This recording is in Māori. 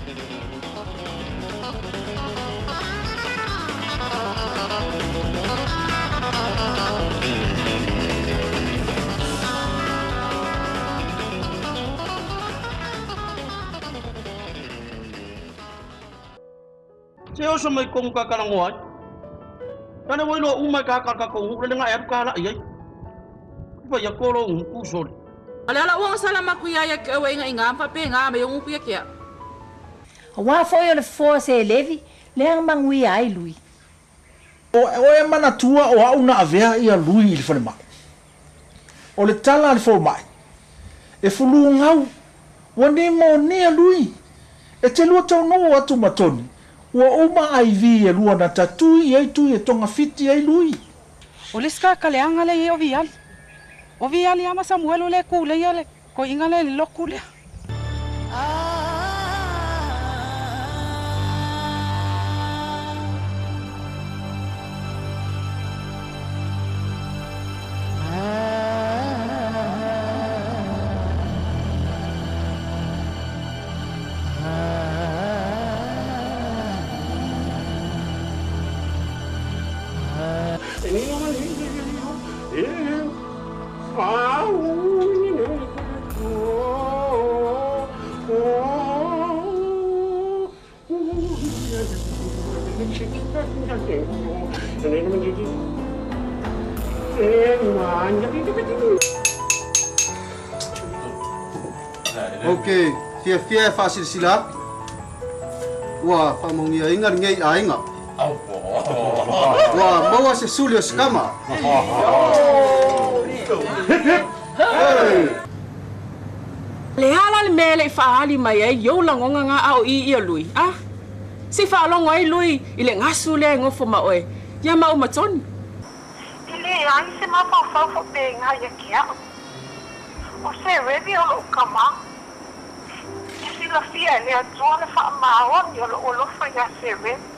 Saya sama ikong kakalanguan. Karena wala umay kakakakong ulan nga ayat kala ayay. Kaya kolong kusol. Alala uang salama kuya ke awe nga inga pape nga mayong kuya kya. Wa foi ole fo se levi le mangui ai lui. O e mana tua o au na avea ia lui il fone mai. O le tala le fo mai. E fulu ngau. Wa ne mo ne lui. E te lua tau no atu matoni. Wa uma ai vi e lua na tatui ai tu e tonga fiti ai lui. O le ska kaleanga le o vial. O vial ama Samuel o le kule ia le ko inga le lokule. Okay, fia Faasalafa. Wah, pamongia ingar ngai ainga. Wah, bawa sesulio skama. Le hala le mele faali mai ai yo langonga nga au I lui. Ah. Si fa longo ai lui ile ngasu le ngofo ma oe. Ya ma o matoni. Ile ai se ma fa pe nga ya kia. O se revi o kama. Si la fia le atua le fa ma o lo fa ya se revi.